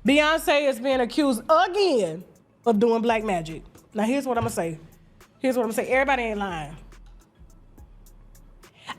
Beyoncé is being accused again of doing black magic. Now, here's what I'm gonna say. Everybody ain't lying.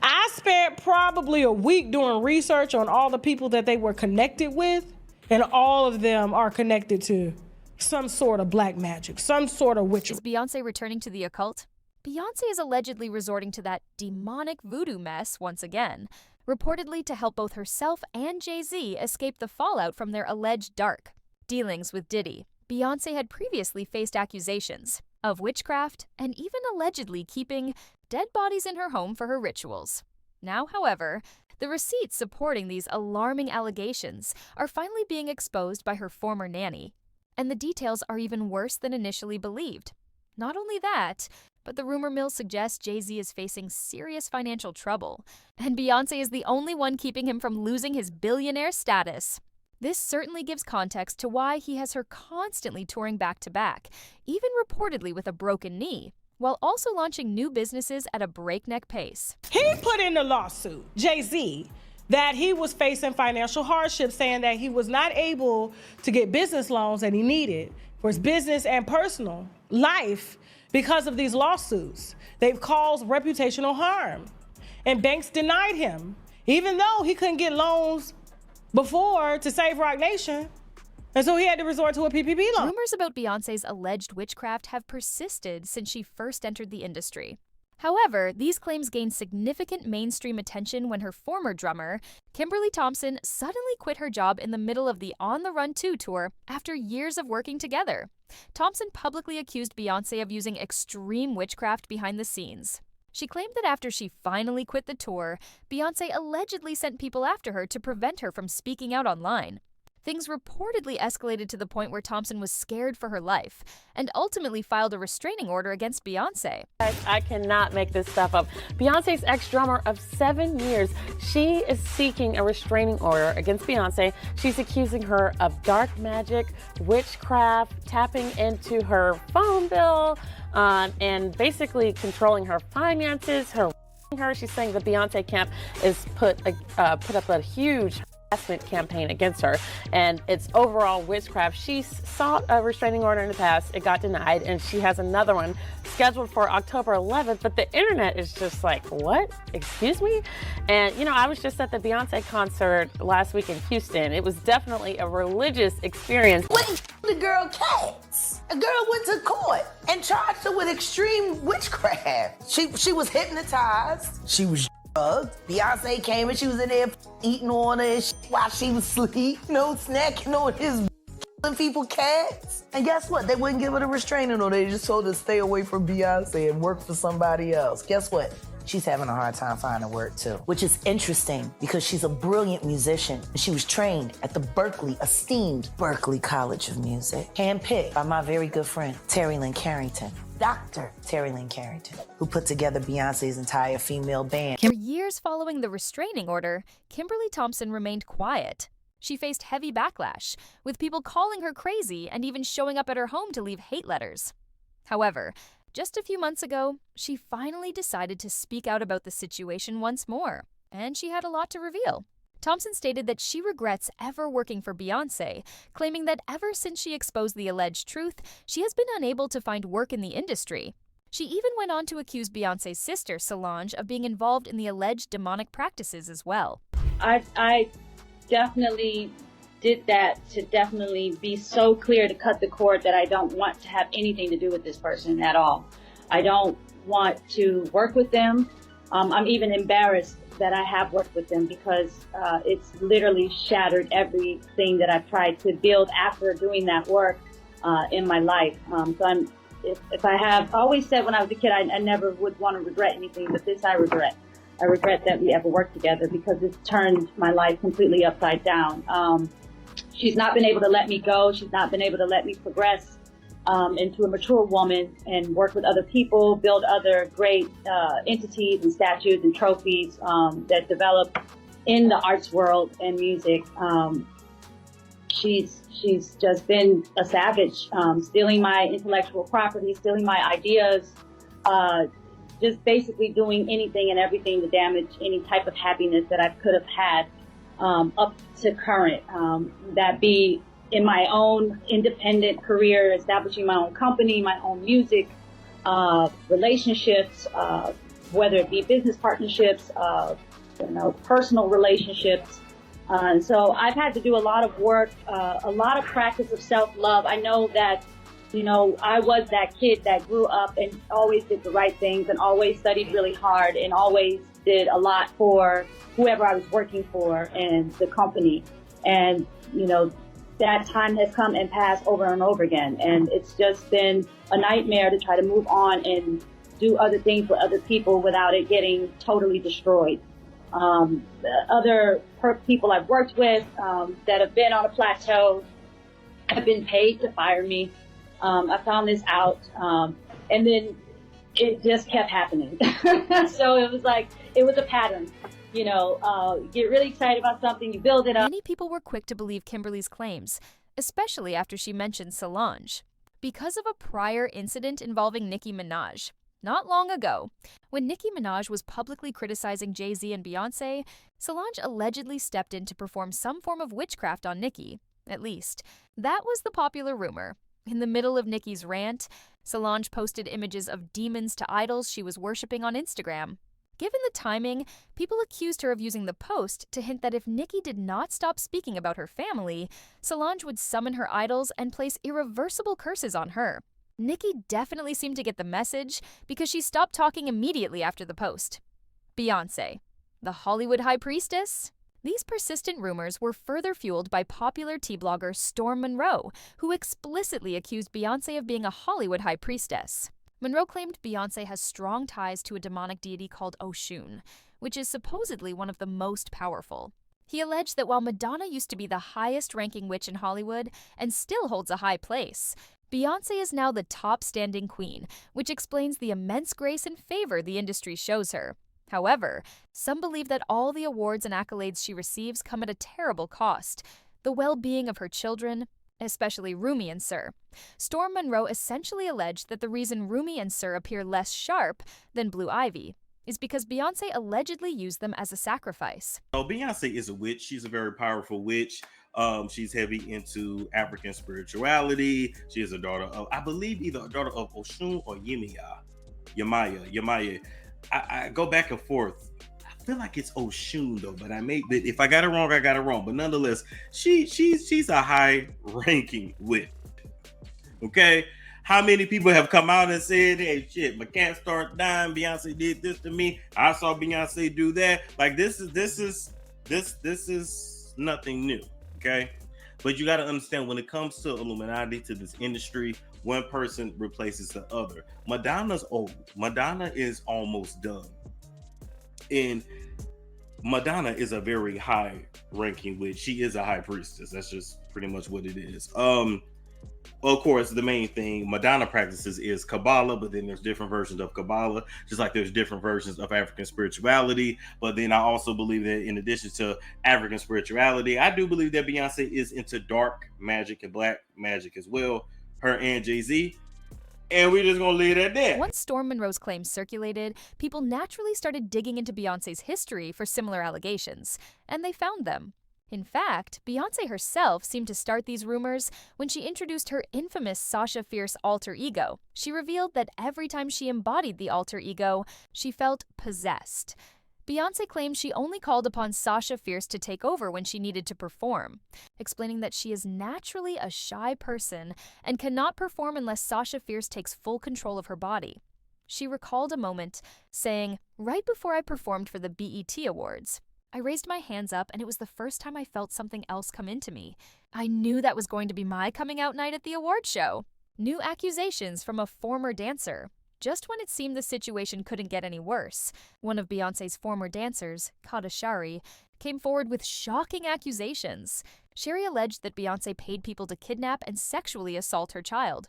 I spent probably a week doing research on all the people that they were connected with, and all of them are connected to some sort of black magic, some sort of witchery. Is Beyoncé returning to the occult? Beyoncé is allegedly resorting to that demonic voodoo mess once again, reportedly to help both herself and Jay-Z escape the fallout from their alleged dark dealings with Diddy. Beyoncé had previously faced accusations of witchcraft and even allegedly keeping dead bodies in her home for her rituals. Now, however, the receipts supporting these alarming allegations are finally being exposed by her former nanny, and the details are even worse than initially believed. Not only that, but the rumor mill suggests Jay-Z is facing serious financial trouble, and Beyoncé is the only one keeping him from losing his billionaire status. This certainly gives context to why he has her constantly touring back-to-back, even reportedly with a broken knee, while also launching new businesses at a breakneck pace. He put in the lawsuit, Jay-Z, that he was facing financial hardship, saying that he was not able to get business loans that he needed for his business and personal life because of these lawsuits. They've caused reputational harm, and banks denied him, even though he couldn't get loans before to save Roc Nation, and so he had to resort to a PPP loan. Rumors about Beyoncé's alleged witchcraft have persisted since she first entered the industry. However, these claims gained significant mainstream attention when her former drummer, Kimberly Thompson, suddenly quit her job in the middle of the On the Run 2 tour after years of working together. Thompson publicly accused Beyoncé of using extreme witchcraft behind the scenes. She claimed that after she finally quit the tour, Beyoncé allegedly sent people after her to prevent her from speaking out online. Things reportedly escalated to the point where Thompson was scared for her life and ultimately filed a restraining order against Beyoncé. I cannot make this stuff up. Beyoncé's ex-drummer of 7 years, she is seeking a restraining order against Beyoncé. She's accusing her of dark magic, witchcraft, tapping into her phone bill, and basically controlling her finances, her. She's saying the Beyoncé camp is put up a huge harassment campaign against her, and it's overall witchcraft. She sought a restraining order in the past. It got denied, and she has another one scheduled for October 11th, but the internet is just like, what? Excuse me? And, you know, I was just at the Beyoncé concert last week in Houston. It was definitely a religious experience. What the girl cats? A girl went to court and charged her with extreme witchcraft. She was hypnotized. She was drugged. Beyoncé came and she was in there eating on her while she was asleep, you know, snacking on his people cats. And guess what? They wouldn't give her the restraining order. They just told her to stay away from Beyoncé and work for somebody else. Guess what? She's having a hard time finding work too, which is interesting because she's a brilliant musician. She was trained at the esteemed Berklee College of Music, handpicked by my very good friend, Terry Lynn Carrington. Dr. Terry Lynn Carrington, who put together Beyoncé's entire female band. For years following the restraining order, Kimberly Thompson remained quiet. She faced heavy backlash, with people calling her crazy and even showing up at her home to leave hate letters. However, just a few months ago, she finally decided to speak out about the situation once more, and she had a lot to reveal. Thompson stated that she regrets ever working for Beyoncé, claiming that ever since she exposed the alleged truth, she has been unable to find work in the industry. She even went on to accuse Beyoncé's sister, Solange, of being involved in the alleged demonic practices as well. I definitely did that to definitely be so clear to cut the cord that I don't want to have anything to do with this person at all. I don't want to work with them. I'm even embarrassed that I have worked with them because it's literally shattered everything that I've tried to build after doing that work in my life. So if I have always said when I was a kid, I never would want to regret anything, but this I regret. I regret that we ever worked together because it's turned my life completely upside down. She's not been able to let me go. She's not been able to let me progress into a mature woman and work with other people, build other great entities and statues and trophies that develop in the arts world and music. She's just been a savage, stealing my intellectual property, stealing my ideas, just basically doing anything and everything to damage any type of happiness that I could have had up to current. That be in my own independent career, establishing my own company, my own music, relationships, whether it be business partnerships, personal relationships. And so I've had to do a lot of work, a lot of practice of self-love. I know that, I was that kid that grew up and always did the right things and always studied really hard and always did a lot for whoever I was working for and the company. And, that time has come and passed over and over again. And it's just been a nightmare to try to move on and do other things with other people without it getting totally destroyed. The other people I've worked with that have been on a plateau have been paid to fire me. I found this out, and then it just kept happening. So it was a pattern. You get really excited about something, you build it up. Many people were quick to believe Kimberly's claims, especially after she mentioned Solange, because of a prior incident involving Nicki Minaj. Not long ago, when Nicki Minaj was publicly criticizing Jay-Z and Beyoncé, Solange allegedly stepped in to perform some form of witchcraft on Nicki. At least, that was the popular rumor. In the middle of Nicki's rant, Solange posted images of demons to idols she was worshiping on Instagram. Given the timing, people accused her of using the post to hint that if Nicki did not stop speaking about her family, Solange would summon her idols and place irreversible curses on her. Nicki definitely seemed to get the message because she stopped talking immediately after the post. Beyoncé, the Hollywood high priestess? These persistent rumors were further fueled by popular tea blogger Storm Monroe, who explicitly accused Beyoncé of being a Hollywood high priestess. Monroe claimed Beyoncé has strong ties to a demonic deity called Oshun, which is supposedly one of the most powerful. He alleged that while Madonna used to be the highest-ranking witch in Hollywood and still holds a high place, Beyoncé is now the top-standing queen, which explains the immense grace and favor the industry shows her. However, some believe that all the awards and accolades she receives come at a terrible cost: the well-being of her children, especially Rumi and Sir. Storm Monroe essentially alleged that the reason Rumi and Sir appear less sharp than Blue Ivy is because Beyoncé allegedly used them as a sacrifice. Beyoncé is a witch. She's a very powerful witch. She's heavy into African spirituality. She is a daughter of, I believe, either a daughter of Oshun or Yemaya. I go back and forth. I feel like it's Oshun though, but if I got it wrong, I got it wrong. But nonetheless, she's a high-ranking witch. Okay, how many people have come out and said, "Hey, shit, my cat started dying. Beyonce did this to me. I saw Beyonce do that." Like this is nothing new. Okay, but you got to understand, when it comes to Illuminati, to this industry, one person replaces the other. Madonna's old. Madonna is almost done. And Madonna is a very high-ranking witch. She is a high priestess. That's just pretty much what it is. Of course, the main thing Madonna practices is Kabbalah, but then there's different versions of Kabbalah, just like there's different versions of African spirituality. But then I also believe that in addition to African spirituality, I do believe that Beyonce is into dark magic and black magic as well, her and Jay-Z. And we're just going to leave it at that. Once Storm Monroe's claims circulated, people naturally started digging into Beyoncé's history for similar allegations, and they found them. In fact, Beyoncé herself seemed to start these rumors when she introduced her infamous Sasha Fierce alter ego. She revealed that every time she embodied the alter ego, she felt possessed. Beyoncé claims she only called upon Sasha Fierce to take over when she needed to perform, explaining that she is naturally a shy person and cannot perform unless Sasha Fierce takes full control of her body. She recalled a moment, saying, "Right before I performed for the BET Awards, I raised my hands up and it was the first time I felt something else come into me. I knew that was going to be my coming out night at the award show." New accusations from a former dancer. Just when it seemed the situation couldn't get any worse, one of Beyoncé's former dancers, Kata Shari, came forward with shocking accusations. Sherry alleged that Beyoncé paid people to kidnap and sexually assault her child.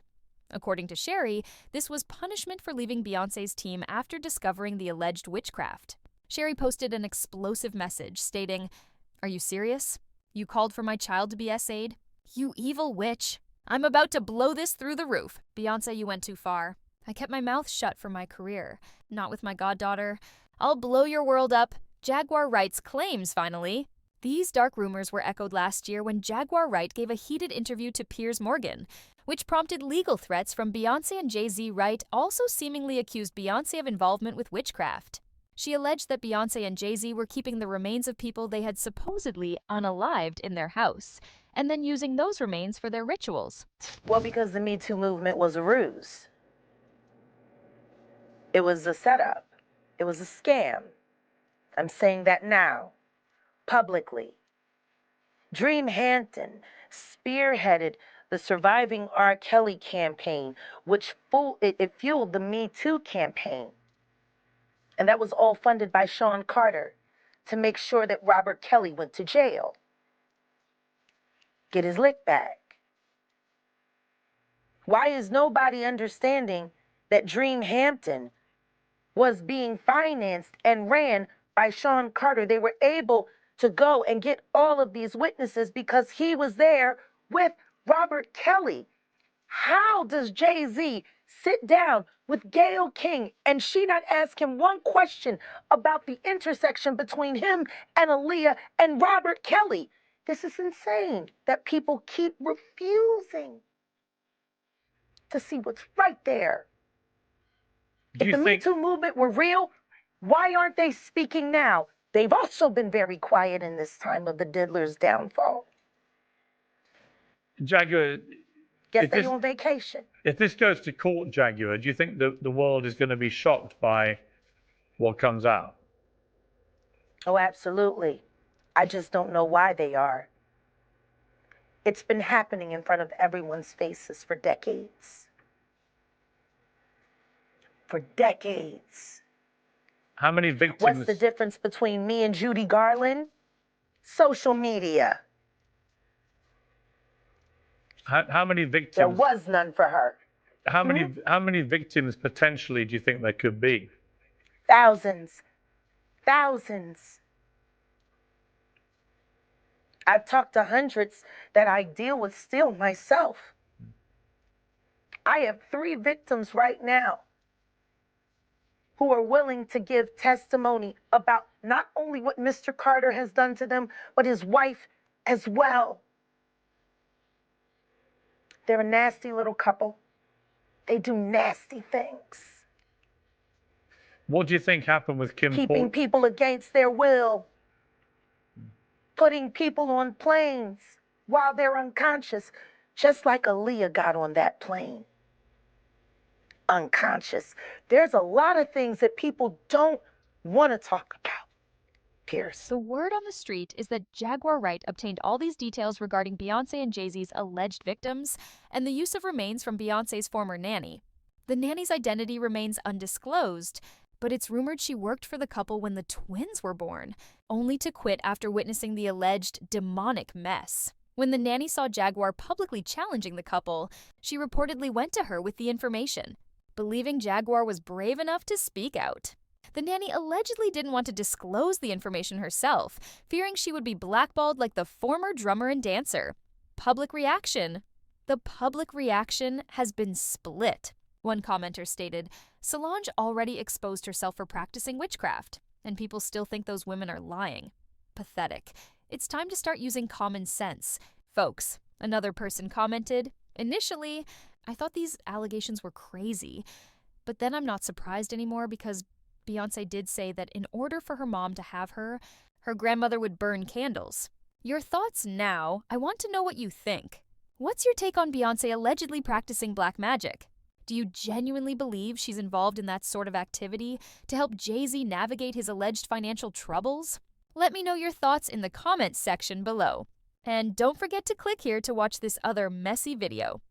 According to Sherry, this was punishment for leaving Beyoncé's team after discovering the alleged witchcraft. Sherry posted an explosive message stating, "Are you serious? You called for my child to be SA'd? You evil witch. I'm about to blow this through the roof. Beyoncé, you went too far. I kept my mouth shut for my career, not with my goddaughter. I'll blow your world up. Jaguar Wrights claims, finally. These dark rumors were echoed last year when Jaguar Wright gave a heated interview to Piers Morgan, which prompted legal threats from Beyoncé and Jay-Z. Wright also seemingly accused Beyoncé of involvement with witchcraft. She alleged that Beyoncé and Jay-Z were keeping the remains of people they had supposedly unalived in their house, and then using those remains for their rituals. Well, because the Me Too movement was a ruse. It was a setup. It was a scam. I'm saying that now, publicly. Dream Hampton spearheaded the Surviving R. Kelly campaign, which fueled the Me Too campaign. And that was all funded by Sean Carter to make sure that Robert Kelly went to jail. Get his lick back. Why is nobody understanding that Dream Hampton was being financed and ran by Sean Carter? They were able to go and get all of these witnesses because he was there with Robert Kelly. How does Jay-Z sit down with Gayle King and she not ask him one question about the intersection between him and Aaliyah and Robert Kelly? This is insane that people keep refusing to see what's right there. If the Me Too movement were real, why aren't they speaking now? They've also been very quiet in this time of the diddler's downfall. Jaguar, Guess they're on vacation. if this goes to court, Jaguar, do you think the world is going to be shocked by what comes out? Oh, absolutely. I just don't know why they are. It's been happening in front of everyone's faces for decades. For decades. How many victims? What's the difference between me and Judy Garland? Social media. How many victims? There was none for her. How many victims potentially do you think there could be? Thousands. Thousands. I've talked to hundreds that I deal with still myself. I have 3 victims right now who are willing to give testimony about not only what Mr. Carter has done to them, but his wife as well. They're a nasty little couple. They do nasty things. What do you think happened with Kim Keeping Porter? people against their will. Putting people on planes while they're unconscious, just like Aaliyah got on that plane. Unconscious. There's a lot of things that people don't want to talk about. Pierce. The word on the street is that Jaguar Wright obtained all these details regarding Beyoncé and Jay-Z's alleged victims and the use of remains from Beyoncé's former nanny. The nanny's identity remains undisclosed, but it's rumored she worked for the couple when the twins were born, only to quit after witnessing the alleged demonic mess. When the nanny saw Jaguar publicly challenging the couple, she reportedly went to her with the information, believing Jaguar was brave enough to speak out. The nanny allegedly didn't want to disclose the information herself, fearing she would be blackballed like the former drummer and dancer. Public reaction. The public reaction has been split. One commenter stated, Solange already exposed herself for practicing witchcraft, and people still think those women are lying. Pathetic. It's time to start using common sense. Folks, another person commented, initially, I thought these allegations were crazy, but then I'm not surprised anymore because Beyoncé did say that in order for her mom to have her, her grandmother would burn candles. Your thoughts now, I want to know what you think. What's your take on Beyoncé allegedly practicing black magic? Do you genuinely believe she's involved in that sort of activity to help Jay-Z navigate his alleged financial troubles? Let me know your thoughts in the comments section below. And don't forget to click here to watch this other messy video.